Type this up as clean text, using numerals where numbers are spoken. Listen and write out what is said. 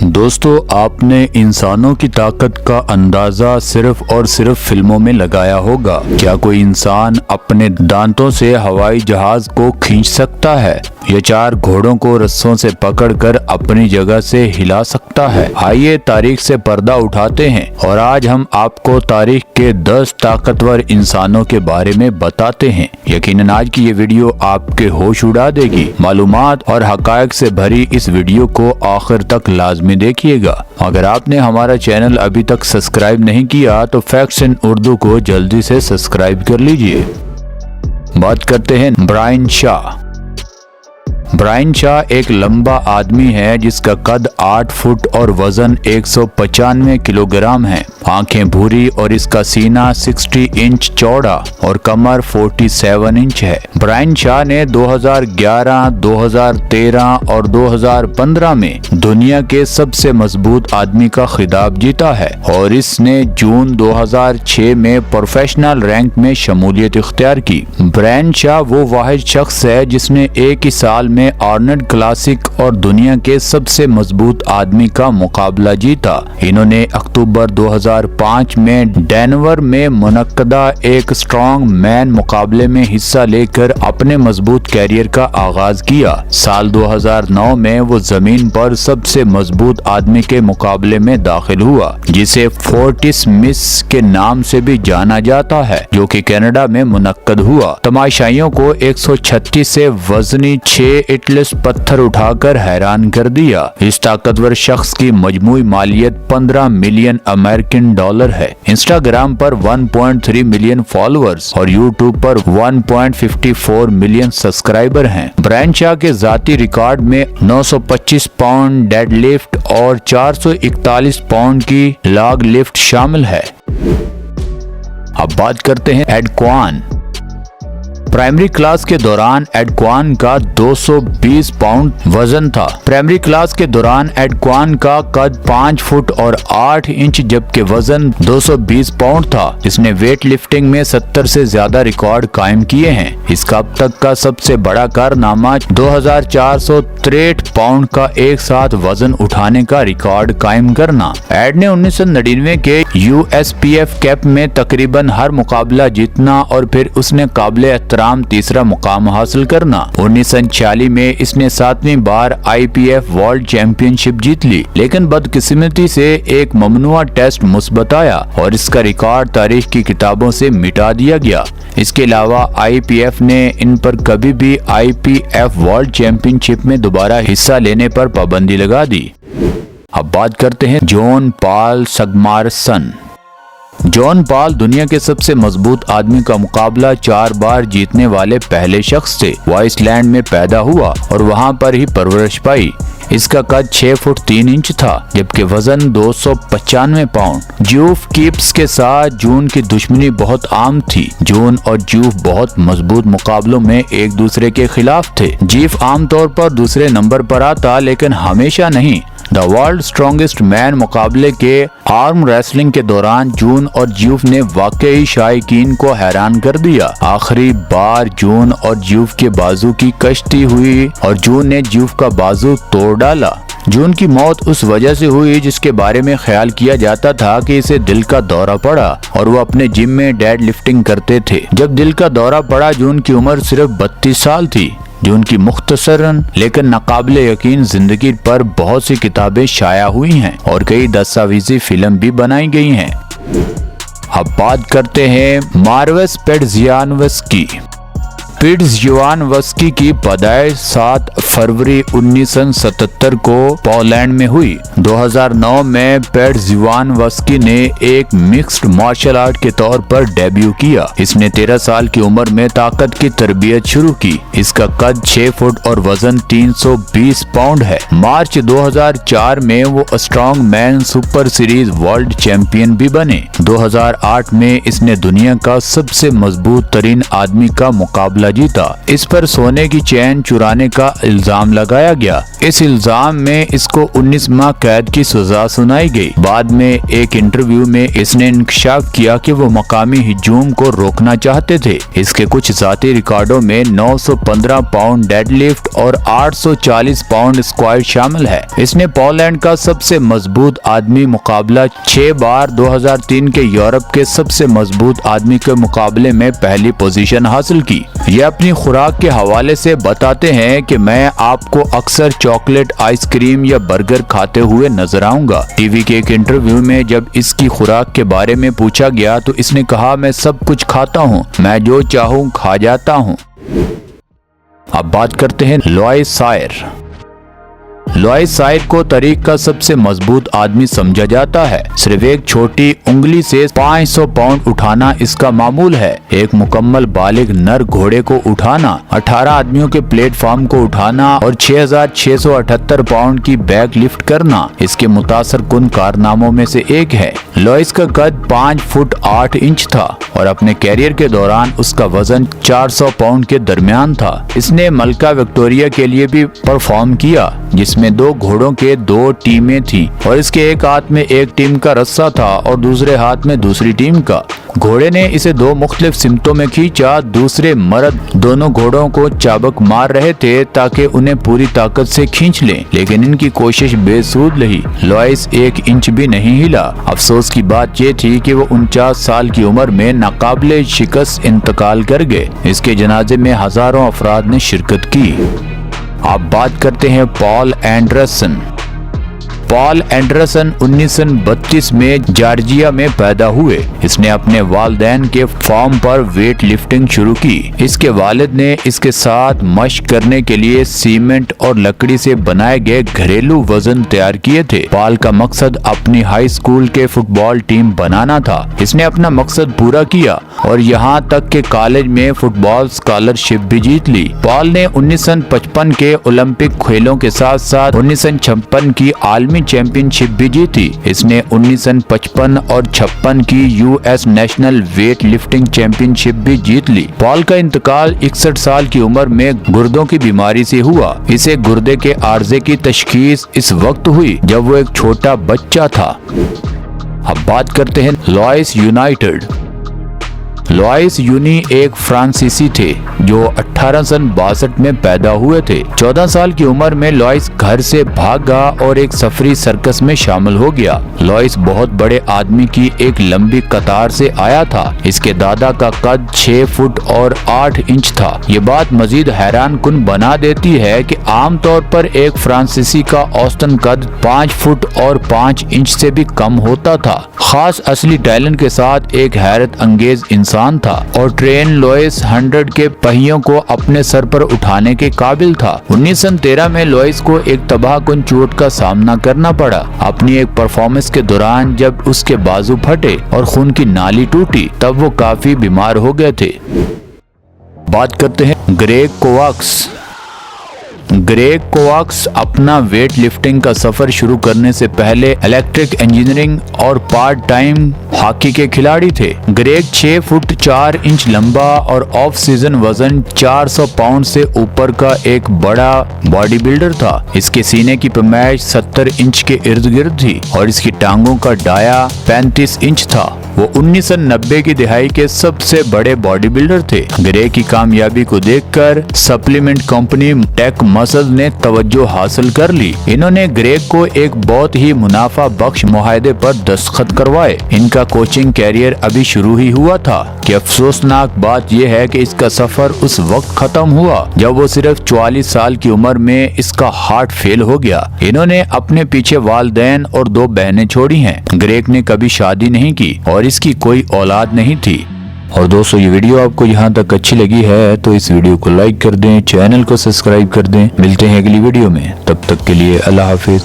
दोस्तों, आपने इंसानों की ताकत का अंदाजा सिर्फ और सिर्फ फिल्मों में लगाया होगा। क्या कोई इंसान अपने दांतों से हवाई जहाज को खींच सकता है या 4 घोड़ों को रस्सों से पकड़कर अपनी जगह से हिला सकता है? आइए तारीख से पर्दा उठाते हैं और आज हम आपको तारीख के 10 ताकतवर इंसानों के बारे में बताते हैं। यकीनन आज की ये वीडियो आपके होश उड़ा देगी। मालूमात और हकायक से भरी इस वीडियो को आखिर तक लाजमी देखिएगा। अगर आपने हमारा चैनल अभी तक सब्सक्राइब नहीं किया तो फैक्ट्स इन उर्दू को जल्दी से सब्सक्राइब कर लीजिए। बात करते हैं ब्रायन शाह। ब्रायन शाह एक लंबा आदमी है जिसका कद 8 फुट और वजन 195 किलोग्राम है। आंखें भूरी और इसका सीना 60 इंच चौड़ा और कमर 47 इंच है। ब्रायन शाह ने 2011, 2013 और 2015 में दुनिया के सबसे मजबूत आदमी का खिताब जीता है और इसने जून 2006 में प्रोफेशनल रैंक में शमूलियत इख्तियार की। ब्रायन शाह वो वाहिद शख्स है जिसने एक ही साल में आर्नल्ड क्लासिक और दुनिया के सबसे मजबूत आदमी का मुकाबला जीता। इन्होंने अक्टूबर 2005 में डेनवर में मुनक्कदा एक स्ट्रॉन्ग मैन मुकाबले में हिस्सा लेकर अपने मजबूत कैरियर का आगाज किया। साल 2009 में वो जमीन पर सबसे मजबूत आदमी के मुकाबले में दाखिल हुआ जिसे फोर्टिस मिस के नाम से भी जाना जाता है, जो कि कनाडा में मुनक्कद हुआ। तमाशाइयों को 136 से वजनी 6 इटलेस पत्थर उठाकर हैरान कर दिया। इस ताकतवर शख्स की मजमूई मालियत 15 मिलियन अमेरिकन डॉलर है। इंस्टाग्राम पर 1.3 मिलियन फॉलोअर्स और यूट्यूब पर 1.54 मिलियन सब्सक्राइबर हैं। ब्रायन शाह के जाती रिकॉर्ड में 925 पाउंड डेडलिफ्ट और 441 पाउंड की लॉग लिफ्ट शामिल है। अब बात करते हैं एड क्वान। प्राइमरी क्लास के दौरान एड क्वान का 220 पाउंड वजन था। प्राइमरी क्लास के दौरान एड क्वान का कद 5 फुट और 8 इंच जबकि वजन 220 पाउंड था। इसने वेट लिफ्टिंग में 70 से ज्यादा रिकॉर्ड कायम किए हैं। इसका अब तक का सबसे बड़ा कारनामा 2463 पाउंड का एक साथ वजन उठाने का रिकॉर्ड कायम करना। एड ने 1999 के USPF कैप में तकरीबन हर मुकाबला जीतना और फिर उसने काबिले तीसरा मुकाम हासिल करना। 1946 में इसने 7वीं बार IPF वर्ल्ड चैंपियनशिप जीत ली, लेकिन बदकिस्मती से एक ममनुआ टेस्ट मुस्बत आया और इसका रिकॉर्ड तारीख की किताबों से मिटा दिया गया। इसके अलावा IPF ने इन पर कभी भी IPF वर्ल्ड चैंपियनशिप में दोबारा हिस्सा लेने पर पाबंदी लगा दी। अब बात करते हैं जॉन पॉल सगमारसन। जॉन पॉल दुनिया के सबसे मजबूत आदमी का मुकाबला 4 बार जीतने वाले पहले शख्स थे। वो आइसलैंड में पैदा हुआ और वहां पर ही परवरिश पाई। इसका कद 6 फुट 3 इंच था जबकि वजन 295 पाउंड। जूफ कीप्स के साथ जून की दुश्मनी बहुत आम थी। जून और जूफ बहुत मजबूत मुकाबलों में एक दूसरे के खिलाफ थे। जीफ आमतौर पर दूसरे नंबर पर आता लेकिन हमेशा नहीं। द वर्ल्ड स्ट्रॉन्गेस्ट मैन मुकाबले के आर्म रेसलिंग के दौरान जून और जूफ ने वाकई शायकीन को हैरान कर दिया। आखिरी बार जून और जूफ के बाजू की कश्ती हुई और जून ने जूफ का बाजू तोड़ डाला। जून की मौत उस वजह से हुई जिसके बारे में ख्याल किया जाता था कि इसे दिल का दौरा पड़ा और वो अपने जिम में डेड लिफ्टिंग करते थे। जब दिल का दौरा पड़ा जून की उम्र सिर्फ 32 साल थी। जून की मुख्तसरन लेकिन नाकाबिले यकीन जिंदगी पर बहुत सी किताबें शाया हुई हैं और कई दस्तावेजी फिल्म भी बनाई गई हैं। अब बात करते हैं मार्वेस पेट्जियानोव्स्की। पेट्जियानोव्स्की की पैदाइश 7 फरवरी 1977 को पोलैंड में हुई। 2009 में पेट्जियानोव्स्की ने एक मिक्स्ड मार्शल आर्ट के तौर पर डेब्यू किया। इसने 13 साल की उम्र में ताकत की तरबियत शुरू की। इसका कद 6 फुट और वजन 320 पाउंड है। मार्च 2004 में वो strong man super series world champion भी बने। 2008 में इसने दुनिया का सबसे मजबूत तरीन आदमी का मुकाबला जीता। इस पर सोने की चेन चुराने का इल्जाम लगाया गया। इस इल्जाम में इसको 19 माह कैद की सजा सुनाई गई। बाद में एक इंटरव्यू में इसने इंकशाफ किया कि वो मकामी हिजूम को रोकना चाहते थे। इसके कुछ ज़ाती रिकॉर्डों में 915 पाउंड डेडलिफ्ट और 840 पाउंड स्क्वाट शामिल है। इसने पोलैंड का सबसे मजबूत आदमी मुकाबला 6 बार 2003 के यूरोप के सबसे मजबूत आदमी के मुकाबले में पहली पोजीशन हासिल की। ये अपनी खुराक के हवाले से बताते हैं कि मैं आपको अक्सर चॉकलेट, आइसक्रीम या बर्गर खाते हुए नजर आऊंगा। टीवी के एक इंटरव्यू में जब इसकी खुराक के बारे में पूछा गया तो इसने कहा, मैं सब कुछ खाता हूँ, मैं जो चाहूँ खा जाता हूँ। अब बात करते हैं लुइस सायर। लुइस सायर को तारीख का सबसे मजबूत आदमी समझा जाता है। सिर्फ एक छोटी उंगली से 500 पाउंड उठाना इसका मामूल है। एक मुकम्मल बालिग नर घोड़े को उठाना, 18 आदमियों के प्लेटफॉर्म को उठाना और 6678 पाउंड की बैग लिफ्ट करना इसके मुतासर कुन कारनामों में से एक है। लुइस का कद 5 फुट 8 इंच था और अपने कैरियर के दौरान उसका वजन 400 पाउंड के दरमियान था। इसने मलका विक्टोरिया के लिए भी परफॉर्म किया, जिसमें 2 घोड़ों के 2 टीमें थी और इसके एक हाथ में एक टीम का रस्सा था और दूसरे हाथ में दूसरी टीम का। घोड़े ने इसे 2 मुख्तलिफ सिमतों में खींचा। दूसरे मर्द दोनों घोड़ों को चाबक मार रहे थे ताकि उन्हें पूरी ताकत से खींच लें, लेकिन इनकी कोशिश बेसूद रही। लुइस 1 इंच भी नहीं हिला। अफसोस की बात ये थी कि वो 49 साल की उम्र में नाकाबिले शिकस्त इंतकाल कर गए। इसके जनाजे में हजारों अफराद ने शिरकत की। अब बात करते हैं पॉल एंडरसन। पॉल एंडरसन 1932 में जॉर्जिया में पैदा हुए। इसने अपने वालिदैन के फार्म पर वेट लिफ्टिंग शुरू की। इसके वालिद ने इसके साथ मशक करने के लिए सीमेंट और लकड़ी से बनाए गए घरेलू वजन तैयार किए थे। पॉल का मकसद अपनी हाई स्कूल के फुटबॉल टीम बनाना था। इसने अपना मकसद पूरा किया और यहाँ तक के कॉलेज में फुटबॉल स्कॉलरशिप भी जीत ली। पॉल ने 1955 के ओलंपिक खेलों के साथ साथ 1956 की आलमी चैंपियनशिप भी जीती। इसने 1955 और 56 की US national weight lifting championship भी जीत ली। पॉल का इंतकाल 61 साल की उम्र में गुर्दों की बीमारी से हुआ। इसे गुर्दे के आर्जे की तशखीस इस वक्त हुई जब वो एक छोटा बच्चा था। अब बात करते हैं लुइस यूनाइटेड। लुइस यूनी एक फ्रांसीसी थे जो 1862 में पैदा हुए थे। 14 साल की उम्र में लुइस घर से भागा और एक सफरी सर्कस में शामिल हो गया। लुइस बहुत बड़े आदमी की एक लंबी कतार से आया था। इसके दादा का कद 6 फुट और 8 इंच था। ये बात मजीद हैरान कुन बना देती है कि आमतौर पर एक फ्रांसीसी का औसतन कद 5 फुट और 5 इंच से भी कम होता था। खास असली टैलेंट के साथ एक हैरत अंगेज इंसान था और ट्रेन लुइस 100 के पहियों को अपने सर पर उठाने के काबिल था। 1913 में लुइस को एक तबाहकुन चोट का सामना करना पड़ा। अपनी एक परफॉर्मेंस के दौरान जब उसके बाजू फटे और खून की नाली टूटी तब वो काफी बीमार हो गए थे। बात करते हैं ग्रेग कोवाक्स। ग्रेग कोवाक्स अपना वेट लिफ्टिंग का सफर शुरू करने से पहले इलेक्ट्रिक इंजीनियरिंग और पार्ट टाइम हॉकी के खिलाड़ी थे। ग्रेग 6 फुट 4 इंच लंबा और ऑफ सीजन वजन 400 पाउंड से ऊपर का एक बड़ा बॉडी बिल्डर था। इसके सीने की पैमाइश 70 इंच के इर्द गिर्द थी और इसकी टांगों का डाया 35 इंच था। वो 1990 की दिहाई के सबसे बड़े बॉडी बिल्डर थे। ग्रेग की कामयाबी को देखकर सप्लीमेंट कंपनी टेक मसल्स ने तवज्जो हासिल कर ली। इन्होंने ग्रेग को एक बहुत ही मुनाफा बख्श मुआहदे पर दस्तखत करवाए। इनका कोचिंग कैरियर अभी शुरू ही हुआ था कि अफसोसनाक बात यह है कि इसका सफर उस वक्त खत्म हुआ जब वो सिर्फ 44 साल की उम्र में इसका हार्ट फेल हो गया। इन्होंने अपने पीछे वालिदैन और 2 बहनें छोड़ी हैं। ग्रेग ने कभी शादी नहीं की और इसकी कोई औलाद नहीं थी। और दोस्तों, ये वीडियो आपको यहाँ तक अच्छी लगी है तो इस वीडियो को लाइक कर दें, चैनल को सब्सक्राइब कर दें। मिलते हैं अगली वीडियो में, तब तक के लिए अल्लाह हाफिज।